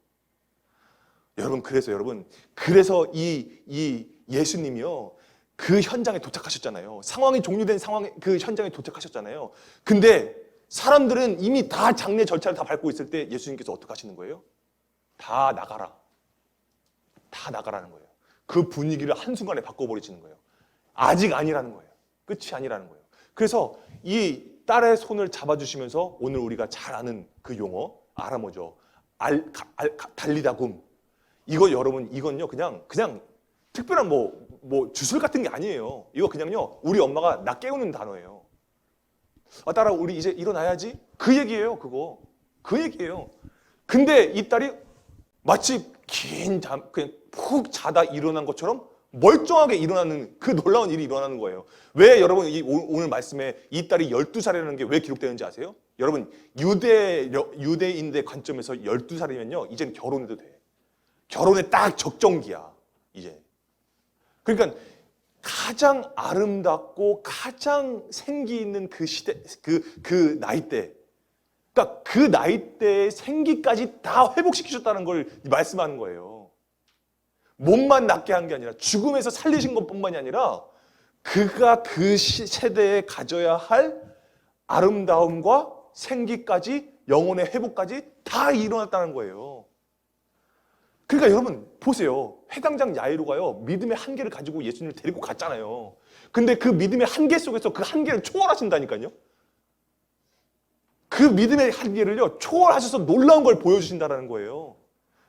이 예수님이요, 그 현장에 도착하셨잖아요. 상황이 종료된 상황에 그 현장에 도착하셨잖아요. 근데 사람들은 이미 다 장례 절차를 다 밟고 있을 때 예수님께서 어떻게 하시는 거예요? 다 나가라. 다 나가라는 거예요. 그 분위기를 한순간에 바꿔버리시는 거예요. 아직 아니라는 거예요. 끝이 아니라는 거예요. 그래서 이 딸의 손을 잡아주시면서 오늘 우리가 잘 아는 그 용어 아람어죠. 달리다굼. 이거 여러분 이건요 그냥 특별한 뭐 주술 같은 게 아니에요. 이거 그냥요 우리 엄마가 나 깨우는 단어예요. 딸아 우리 이제 일어나야지. 그 얘기예요. 그 얘기예요. 근데 이 딸이 마치 긴 잠 그냥 푹 자다 일어난 것처럼 멀쩡하게 일어나는 그 놀라운 일이 일어나는 거예요. 왜 여러분 오늘 말씀에 이 딸이 12살이라는 게 왜 기록되는지 아세요? 여러분 유대인의 관점에서 12살이면요 이제는 결혼해도 돼. 결혼에 딱 적정기야 이제. 그러니까 가장 아름답고 가장 생기 있는 그 시대 그 나이대, 그러니까 그 나이대의 생기까지 다 회복시키셨다는 걸 말씀하는 거예요. 몸만 낫게 한 게 아니라 죽음에서 살리신 것뿐만이 아니라 그가 그 세대에 가져야 할 아름다움과 생기까지 영혼의 회복까지 다 일어났다는 거예요. 그러니까 여러분 보세요. 회당장 야이로가요 믿음의 한계를 가지고 예수님을 데리고 갔잖아요. 근데 그 믿음의 한계 속에서 그 한계를 초월하신다니까요. 그 믿음의 한계를요 초월하셔서 놀라운 걸 보여주신다는 거예요.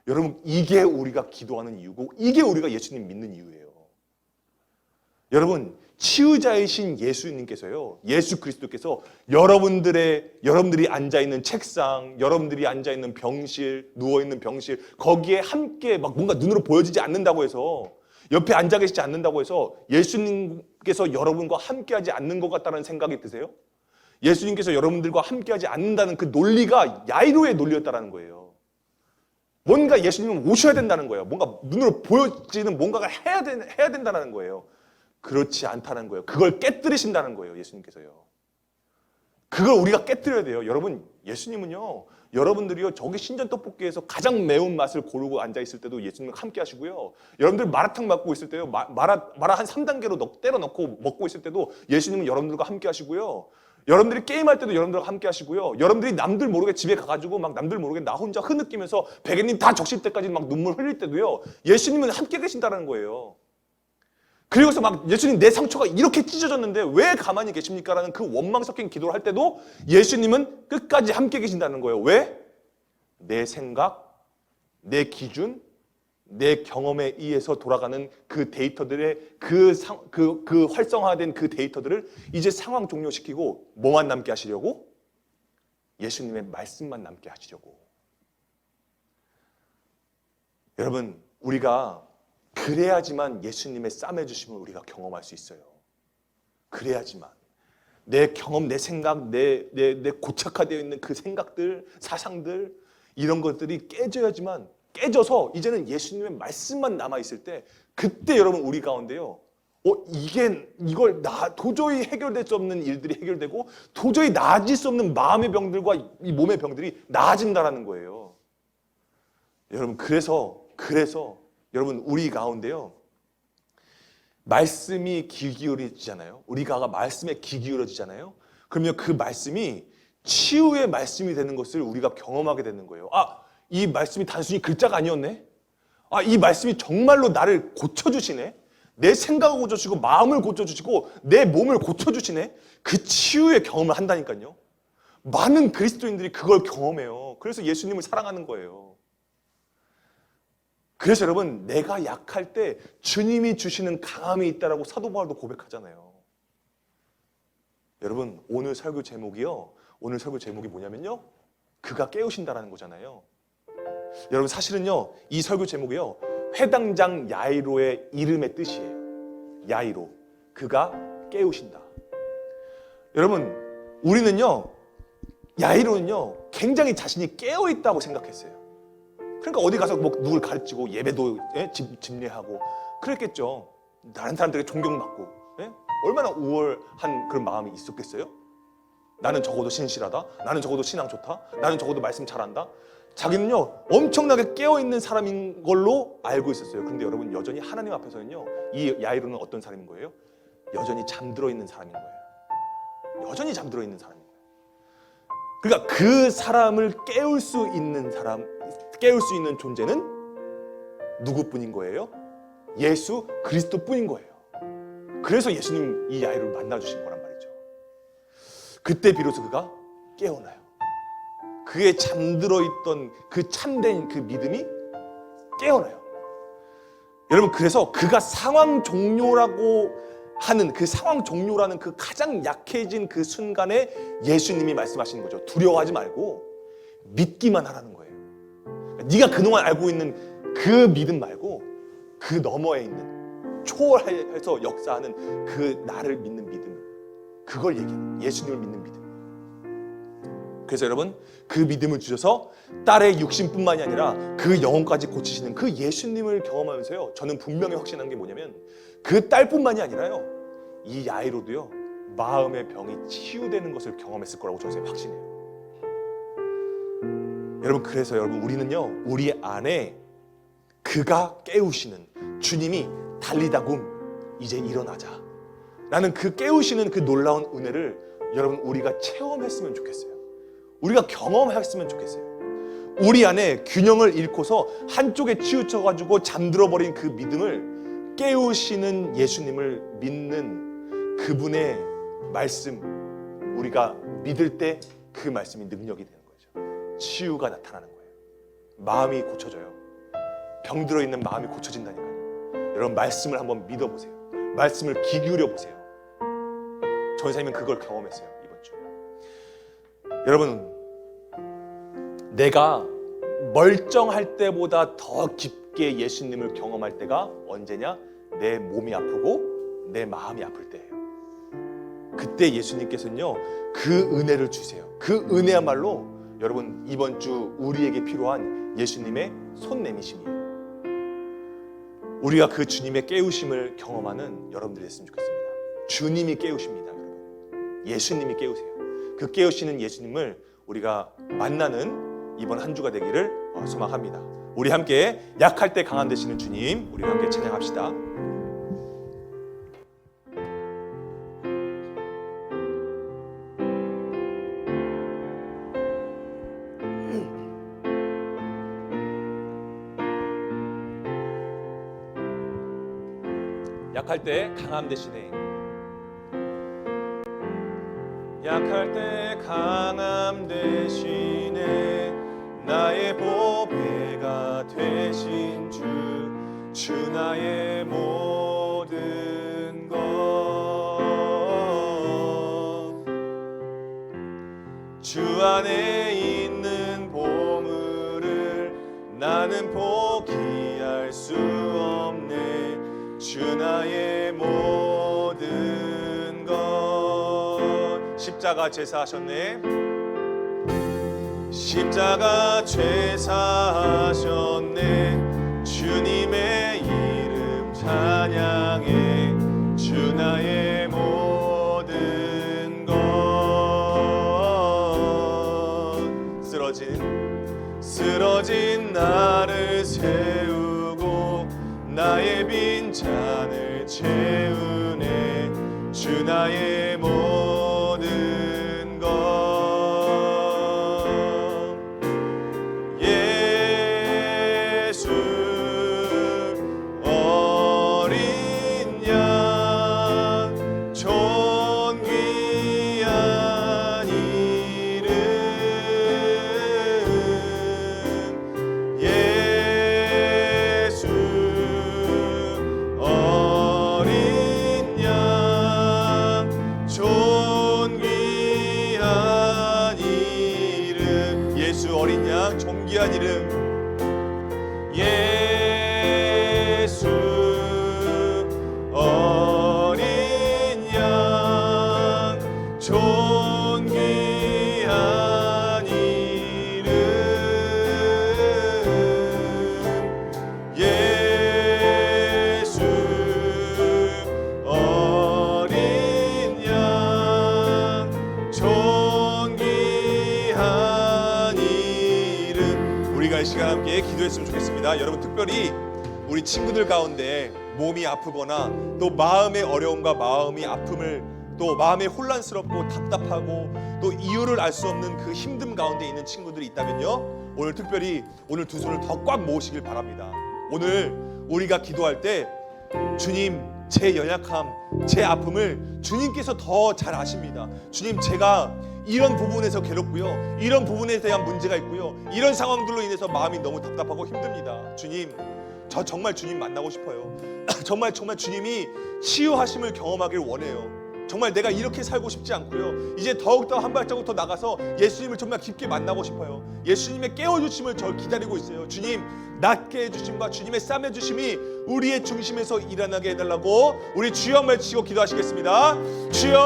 여러분 이게 우리가 기도하는 이유고 이게 우리가 예수님 믿는 이유예요. 여러분 치유자이신 예수님께서요 예수 그리스도께서 여러분들이 앉아있는 책상, 여러분들이 앉아있는 병실, 누워있는 병실 거기에 함께 막 뭔가 눈으로 보여지지 않는다고 해서 옆에 앉아 계시지 않는다고 해서 예수님께서 여러분과 함께하지 않는 것 같다는 생각이 드세요? 예수님께서 여러분들과 함께하지 않는다는 그 논리가 야이로의 논리였다는 거예요. 뭔가 예수님은 오셔야 된다는 거예요. 뭔가 눈으로 보여지는 뭔가가 해야 된다는 거예요. 그렇지 않다는 거예요. 그걸 깨뜨리신다는 거예요. 예수님께서요. 그걸 우리가 깨뜨려야 돼요. 여러분 예수님은요. 여러분들이요. 저기 신전 떡볶이에서 가장 매운 맛을 고르고 앉아있을 때도 예수님과 함께 하시고요. 여러분들 마라탕 먹고 있을 때요. 마라 한 3단계로 때려 넣고 먹고 있을 때도 예수님은 여러분들과 함께 하시고요. 여러분들이 게임할 때도 여러분들과 함께 하시고요. 여러분들이 남들 모르게 집에 가가지고 막 남들 모르게 나 혼자 흐느끼면서 베개님 다 적실 때까지 막 눈물 흘릴 때도요. 예수님은 함께 계신다는 거예요. 그리고서 막 예수님 내 상처가 이렇게 찢어졌는데 왜 가만히 계십니까? 라는 그 원망 섞인 기도를 할 때도 예수님은 끝까지 함께 계신다는 거예요. 왜? 내 생각, 내 기준, 내 경험에 의해서 돌아가는 그 데이터들의 그 활성화된 그 데이터들을 이제 상황 종료시키고 뭐만 남게 하시려고? 예수님의 말씀만 남게 하시려고. 여러분 우리가 그래야지만 예수님의 쌈해 주심을 우리가 경험할 수 있어요. 그래야지만 내 경험, 내 생각, 내 고착화되어 있는 그 생각들, 사상들 이런 것들이 깨져서 이제는 예수님의 말씀만 남아 있을 때 그때 여러분 우리 가운데요. 이걸 도저히 해결될 수 없는 일들이 해결되고 도저히 나아질 수 없는 마음의 병들과 이 몸의 병들이 나아진다라는 거예요. 여러분 그래서 여러분 우리 가운데요. 말씀이 귀 기울여지잖아요. 우리가 말씀에 귀 기울여지잖아요. 그러면 그 말씀이 치유의 말씀이 되는 것을 우리가 경험하게 되는 거예요. 이 말씀이 단순히 글자가 아니었네. 이 말씀이 정말로 나를 고쳐주시네. 내 생각을 고쳐주시고 마음을 고쳐주시고 내 몸을 고쳐주시네. 그 치유의 경험을 한다니까요. 많은 그리스도인들이 그걸 경험해요. 그래서 예수님을 사랑하는 거예요. 그래서 여러분 내가 약할 때 주님이 주시는 강함이 있다라고 사도 바울도 고백하잖아요. 여러분 오늘 설교 제목이 뭐냐면요. 그가 깨우신다라는 거잖아요. 여러분 사실은요. 이 설교 제목이요. 회당장 야이로의 이름의 뜻이에요. 야이로. 그가 깨우신다. 여러분 우리는요. 야이로는요. 굉장히 자신이 깨어있다고 생각했어요. 그러니까 어디 가서 뭐 누굴 가르치고 예배도 집례하고 그랬겠죠. 다른 사람들에게 존경받고 얼마나 우월한 그런 마음이 있었겠어요? 나는 적어도 신실하다. 나는 적어도 신앙 좋다. 나는 적어도 말씀 잘한다. 자기는요 엄청나게 깨어있는 사람인 걸로 알고 있었어요. 그런데 여러분 여전히 하나님 앞에서는요 이 야이로는 어떤 사람인 거예요? 여전히 잠들어 있는 사람인 거예요. 여전히 잠들어 있는 사람인 거예요. 그러니까 그 사람을 깨울 수 있는 사람, 깨울 수 있는 존재는 누구뿐인 거예요? 예수 그리스도뿐인 거예요. 그래서 예수님 이 야이로를 만나주신 거란 말이죠. 그때 비로소 그가 깨어나요. 그의 잠들어 있던 그 참된 그 믿음이 깨어나요. 여러분, 그래서 그가 상황 종료라고 하는 그 상황 종료라는 그 가장 약해진 그 순간에 예수님이 말씀하시는 거죠. 두려워하지 말고 믿기만 하라는 거예요. 네가 그동안 알고 있는 그 믿음 말고 그 너머에 있는 초월해서 역사하는 그 나를 믿는 믿음, 그걸 얘기해요. 예수님을 믿는 믿음. 그래서 여러분, 그 믿음을 주셔서 딸의 육신뿐만이 아니라 그 영혼까지 고치시는 그 예수님을 경험하면서요, 저는 분명히 확신한 게 뭐냐면 그 딸뿐만이 아니라요, 이 야이로도요 마음의 병이 치유되는 것을 경험했을 거라고 저는 확신해요. 여러분, 그래서 여러분, 우리는요 우리 안에 그가 깨우시는 주님이 달리다굼 이제 일어나자 라는 그 깨우시는 그 놀라운 은혜를 여러분 우리가 체험했으면 좋겠어요. 우리가 경험했으면 좋겠어요. 우리 안에 균형을 잃고서 한쪽에 치우쳐가지고 잠들어버린 그 믿음을 깨우시는 예수님을 믿는 그분의 말씀, 우리가 믿을 때 그 말씀이 능력이 되는 거죠. 치유가 나타나는 거예요. 마음이 고쳐져요. 병들어 있는 마음이 고쳐진다니까요. 여러분, 말씀을 한번 믿어보세요. 말씀을 귀 기울여보세요. 전사님은 그걸 경험했어요, 이번 주. 여러분, 내가 멀쩡할 때보다 더 깊게 예수님을 경험할 때가 언제냐? 내 몸이 아프고 내 마음이 아플 때예요. 그때 예수님께서는요 그 은혜를 주세요. 그 은혜야말로 여러분 이번 주 우리에게 필요한 예수님의 손 내미심이에요. 우리가 그 주님의 깨우심을 경험하는 여러분들이 됐으면 좋겠습니다. 주님이 깨우십니다, 여러분. 예수님이 깨우세요. 그 깨우시는 예수님을 우리가 만나는 이번 한 주가 되기를 소망합니다. 우리 함께 약할 때 강한 되시는 주님, 우리 함께 찬양합시다. 약할 때 강함 되시네. 약할 때 강함 되시네. 나의 보배가 되신 주 나의 모든 것. 주 안에 있는 보물을 나는 포기할 수 없네. 주 나의 모든 것. 십자가 제사하셨네. 십자가 제사하셨네. 주님의 이름 찬양해. 주 나의 모든 것. 쓰러진 나를 세우고 나의 빈잔을 채우네. 주 나의 모든 것. 예수 어린 양 존귀한 이름. 예수 어린 양 존귀한 이름. 예수 어린 양 존귀한 이름. 예수 어린 양 존귀한 이름. 예수 어린 양 존귀한 이름. 함께 기도했으면 좋겠습니다. 여러분, 특별히 우리 친구들 가운데 몸이 아프거나 또 마음의 어려움과 마음이 아픔을, 또 마음에 혼란스럽고 답답하고 또 이유를 알 수 없는 그 힘듦 가운데 있는 친구들이 있다면요, 오늘 특별히 오늘 두 손을 더 꽉 모으시길 바랍니다. 오늘 우리가 기도할 때 주님, 제 연약함, 제 아픔을 주님께서 더 잘 아십니다. 주님, 제가 이런 부분에서 괴롭고요, 이런 부분에 대한 문제가 있고요, 이런 상황들로 인해서 마음이 너무 답답하고 힘듭니다. 주님, 저 정말 주님 만나고 싶어요. 정말 주님이 치유하심을 경험하길 원해요. 정말 내가 이렇게 살고 싶지 않고요, 이제 더욱더 한 발자국 더 나가서 예수님을 정말 깊게 만나고 싶어요. 예수님의 깨워주심을 저 기다리고 있어요. 주님, 낫게 해주심과 주님의 싸매주심이 우리의 중심에서 일어나게 해달라고 우리 주여 한번 외치고 기도하시겠습니다. 주여!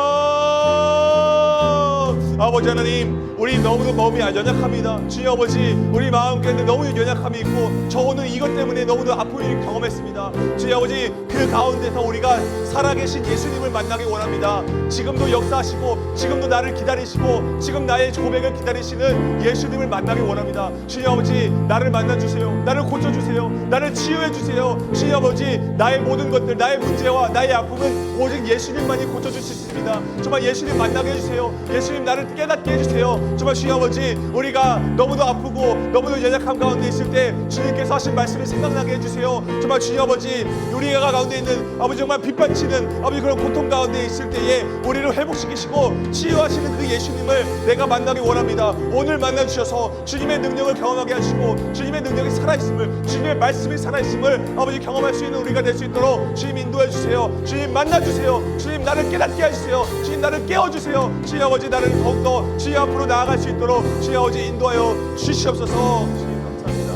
아버지 하나님, 우리 너무도 마음이 연약합니다. 주여 아버지, 우리 마음 가운데 너무 연약함이 있고 저 오늘 이것 때문에 너무도 아픔을 경험했습니다. 주여 아버지, 그 가운데서 우리가 살아계신 예수님을 만나기 원합니다. 지금도 역사하시고 지금도 나를 기다리시고 지금 나의 고백을 기다리시는 예수님을 만나기 원합니다. 주여 아버지, 나를 만나주세요. 나를 고쳐주세요. 나를 치유해주세요. 주여 아버지, 나의 모든 것들, 나의 문제와 나의 아픔은 오직 예수님만이 고쳐줄 수 있습니다. 정말 예수님 만나게 해주세요. 예수님, 나를 깨닫게 해주세요. 정말 주여 아버지, 우리가 너무도 아프고 너무도 연약함 가운데 있을 때 주님께서 하신 말씀을 생각나게 해주세요. 정말 주여 아버지, 우리가 가운데 있는 아버지 정말 빗발치는 아버지 그런 고통 가운데 있을 때에 우리를 회복시키시고 치유하시는 그 예수님을 내가 만나기 원합니다. 오늘 만나주셔서 주님의 능력을 경험하게 하시고 주님의 능력이 살아있음을, 주님의 말씀이 살아있음을 아버지 경험할 수 있는 우리가 될 수 있도록 주님 인도해 주세요. 주님 만나주세요. 주님 나를 깨닫게 해주세요. 주님 나를 깨워주세요. 주여 아버지, 나를 더욱더 주여 앞으로 나아갈 수 있도록 주여 아버지 인도하여 주시옵소서. 주님 감사합니다.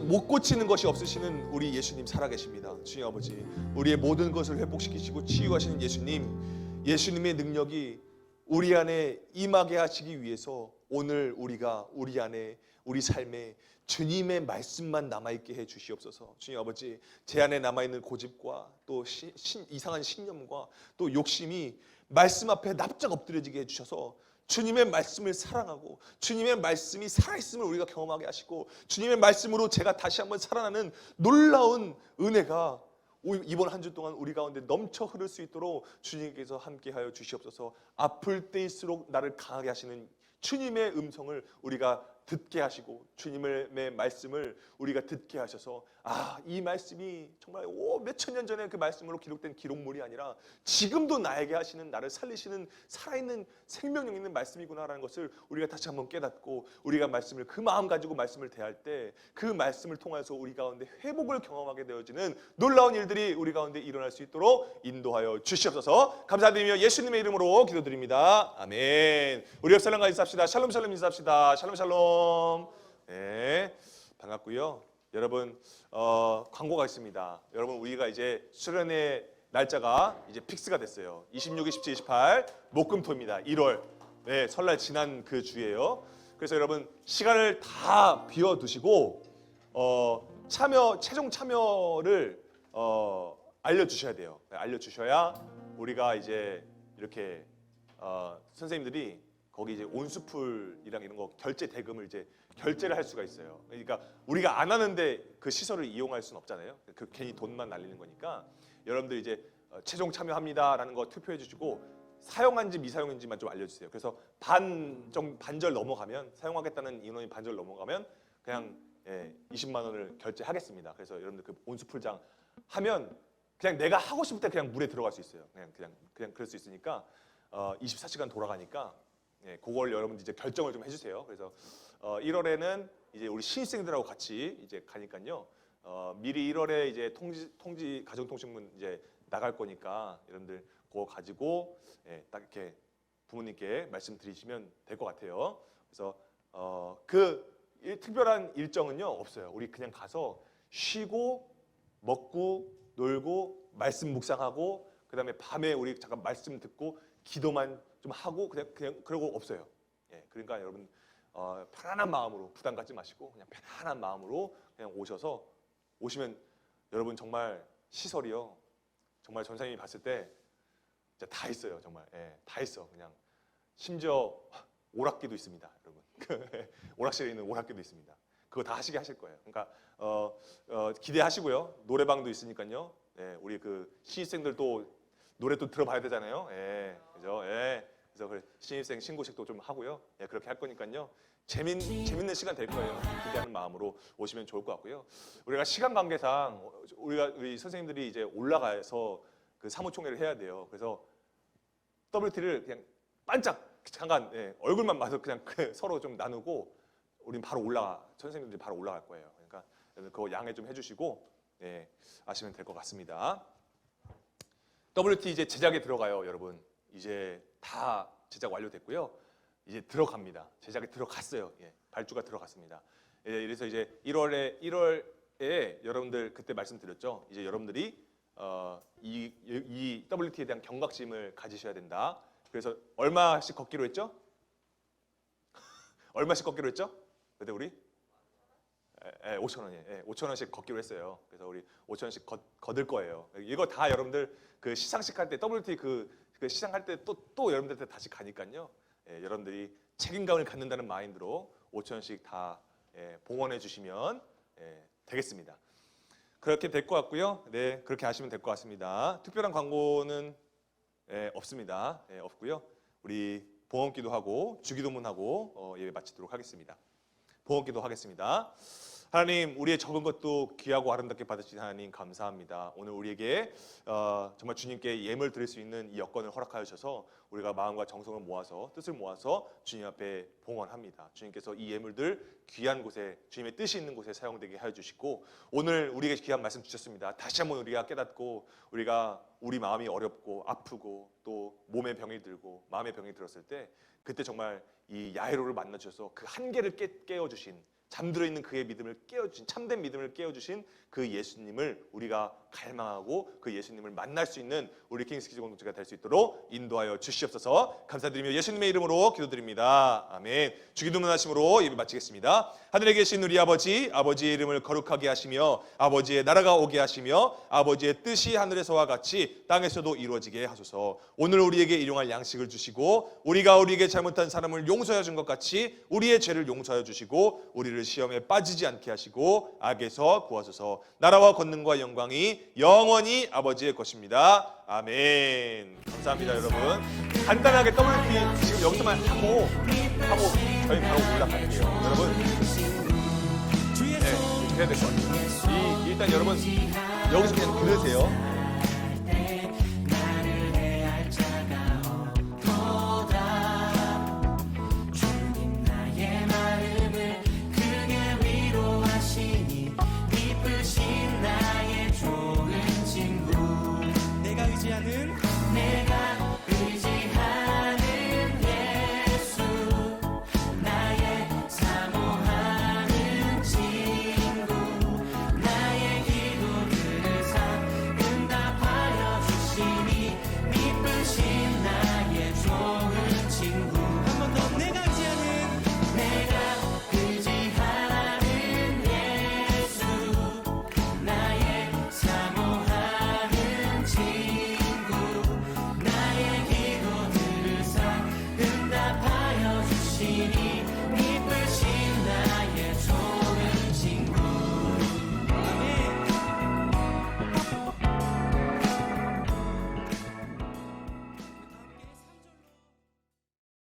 못 고치는 것이 없으시는 우리 예수님 살아계십니다. 주여 아버지, 우리의 모든 것을 회복시키시고 치유하시는 예수님, 예수님의 능력이 우리 안에 임하게 하시기 위해서 오늘 우리가 우리 안에 우리 삶에 주님의 말씀만 남아있게 해 주시옵소서. 주님 아버지, 제 안에 남아있는 고집과 또 이상한 신념과 또 욕심이 말씀 앞에 납작 엎드려지게 해주셔서 주님의 말씀을 사랑하고 주님의 말씀이 살아있음을 우리가 경험하게 하시고 주님의 말씀으로 제가 다시 한번 살아나는 놀라운 은혜가 이번 한 주 동안 우리 가운데 넘쳐 흐를 수 있도록 주님께서 함께하여 주시옵소서. 아플 때일수록 나를 강하게 하시는 주님의 음성을 우리가 듣게 하시고 주님의 말씀을 우리가 듣게 하셔서 이 말씀이 정말 몇천 년 전에 그 말씀으로 기록된 기록물이 아니라 지금도 나에게 하시는, 나를 살리시는 살아있는 생명력 있는 말씀이구나라는 것을 우리가 다시 한번 깨닫고 우리가 말씀을 그 마음 가지고 말씀을 대할 때 그 말씀을 통해서 우리 가운데 회복을 경험하게 되어지는 놀라운 일들이 우리 가운데 일어날 수 있도록 인도하여 주시옵소서. 감사드리며 예수님의 이름으로 기도드립니다. 아멘. 우리 옆 사람과 인사합시다. 샬롬 샬롬 인사합시다. 샬롬 샬롬. 네, 반갑고요. 여러분, 광고가 있습니다. 여러분, 우리가 이제 수련회 날짜가 이제 픽스가 됐어요. 26, 27, 28 목금토입니다. 1월. 네, 설날 지난 그 주예요. 그래서 여러분, 시간을 다 비워두시고 최종 참여를 알려주셔야 돼요. 네, 알려주셔야 우리가 이제 이렇게 선생님들이 거기 이제 온수풀이랑 이런 거 결제 대금을 이제 결제를 할 수가 있어요. 그러니까 우리가 안 하는데 그 시설을 이용할 수는 없잖아요. 그 괜히 돈만 날리는 거니까 여러분들 이제 최종 참여합니다라는 거 투표해 주시고 사용한지 미사용인지만 좀 알려주세요. 그래서 반절 넘어가면, 사용하겠다는 인원이 반절 넘어가면 그냥 20만 원을 결제하겠습니다. 그래서 여러분들 그 온수풀장 하면 그냥 내가 하고 싶을 때 그냥 물에 들어갈 수 있어요. 그냥 그럴 수 있으니까 24시간 돌아가니까 그걸 여러분들 이제 결정을 좀 해주세요. 그래서 1월에는 이제 우리 신입생들하고 같이 이제 가니까요. 미리 1월에 이제 통지 가정통신문 이제 나갈 거니까 여러분들 그거 가지고 딱 이렇게 부모님께 말씀드리시면 될 것 같아요. 그래서 그 특별한 일정은요 없어요. 우리 그냥 가서 쉬고 먹고 놀고 말씀 묵상하고 그다음에 밤에 우리 잠깐 말씀 듣고 기도만 좀 하고 그냥 그러고 없어요. 그러니까 여러분 편안한 마음으로 부담 갖지 마시고 그냥 편안한 마음으로 그냥 오시면 여러분 정말 시설이요. 정말 전사님이 봤을 때 진짜 다 있어요. 정말 다 있어. 그냥 심지어 오락기도 있습니다, 여러분. 오락실에 있는 오락기도 있습니다. 그거 다 하시게 하실 거예요. 그러니까 기대하시고요. 노래방도 있으니까요. 예, 우리 그 신입생들 또 노래 또 들어봐야 되잖아요. 예, 그죠? 예. 그래서 신입생 신고식도 좀 하고요. 예, 그렇게 할 거니까요. 재밌는 시간 될 거예요. 기대하는 마음으로 오시면 좋을 것 같고요. 우리가 시간 관계상 우리 선생님들이 이제 올라가서 그 사무총회를 해야 돼요. 그래서 WT를 그냥 반짝 잠깐 얼굴만 봐서 그냥 서로 좀 나누고 우린 바로 선생님들이 바로 올라갈 거예요. 그러니까 그거 양해 좀 해주시고 아시면 될 것 같습니다. WT 이제 제작에 들어가요, 여러분. 이제 다 제작 완료됐고요. 이제 들어갑니다. 제작에 들어갔어요. 발주가 들어갔습니다. 그래서 이제 1월에 여러분들 그때 말씀드렸죠. 이제 여러분들이 이 WT에 대한 경각심을 가지셔야 된다. 그래서 얼마씩 걷기로 했죠? 얼마씩 걷기로 했죠? 그때 우리 5,000원이에요. 5,000원씩 걷기로 했어요. 그래서 우리 5,000원씩 거들 거예요. 이거 다 여러분들 그 시상식 할 때 WT 그 시상할 때 또 여러분들한테 다시 가니까요. 여러분들이 책임감을 갖는다는 마인드로 5,000원씩 다 봉헌해 주시면 되겠습니다. 그렇게 될 것 같고요. 네, 그렇게 하시면 될 것 같습니다. 특별한 광고는 없습니다. 없고요. 우리 봉헌기도 하고 주기도문하고 예배 마치도록 하겠습니다. 봉헌기도 하겠습니다. 하나님, 우리의 적은 것도 귀하고 아름답게 받으신 하나님 감사합니다. 오늘 우리에게 정말 주님께 예물 드릴 수 있는 이 여건을 허락하여 주셔서 우리가 마음과 정성을 모아서 뜻을 모아서 주님 앞에 봉헌합니다. 주님께서 이 예물들 귀한 곳에 주님의 뜻이 있는 곳에 사용되게 하여 주시고 오늘 우리에게 귀한 말씀 주셨습니다. 다시 한번 우리가 깨닫고 우리 마음이 어렵고 아프고 또 몸에 병이 들고 마음에 병이 들었을 때 그때 정말 이 야이로를 만나 주셔서 그 한계를 깨워주신 잠들어 있는 그의 믿음을 깨워주신 참된 믿음을 깨워주신 그 예수님을 우리가 갈망하고 그 예수님을 만날 수 있는 우리 킹스키즈 공동체가 될 수 있도록 인도하여 주시옵소서. 감사드리며 예수님의 이름으로 기도드립니다. 아멘. 주기도문 하심으로 예배 마치겠습니다. 하늘에 계신 우리 아버지, 아버지의 이름을 거룩하게 하시며 아버지의 나라가 오게 하시며 아버지의 뜻이 하늘에서와 같이 땅에서도 이루어지게 하소서. 오늘 우리에게 일용할 양식을 주시고 우리가 우리에게 잘못한 사람을 용서해 준 것 같이 우리의 죄를 용서해 주시고 우리를 시험에 빠지지 않게 하시고 악에서 구하소서. 나라와 권능과 영광이 영원히 아버지의 것입니다. 아멘. 감사합니다, 여러분. 간단하게 WT 지금 여기서만 하고 저희 바로 올라갈게요. 여러분, 해야 될 것 같아요. 일단 여러분 여기서 그냥 들으세요.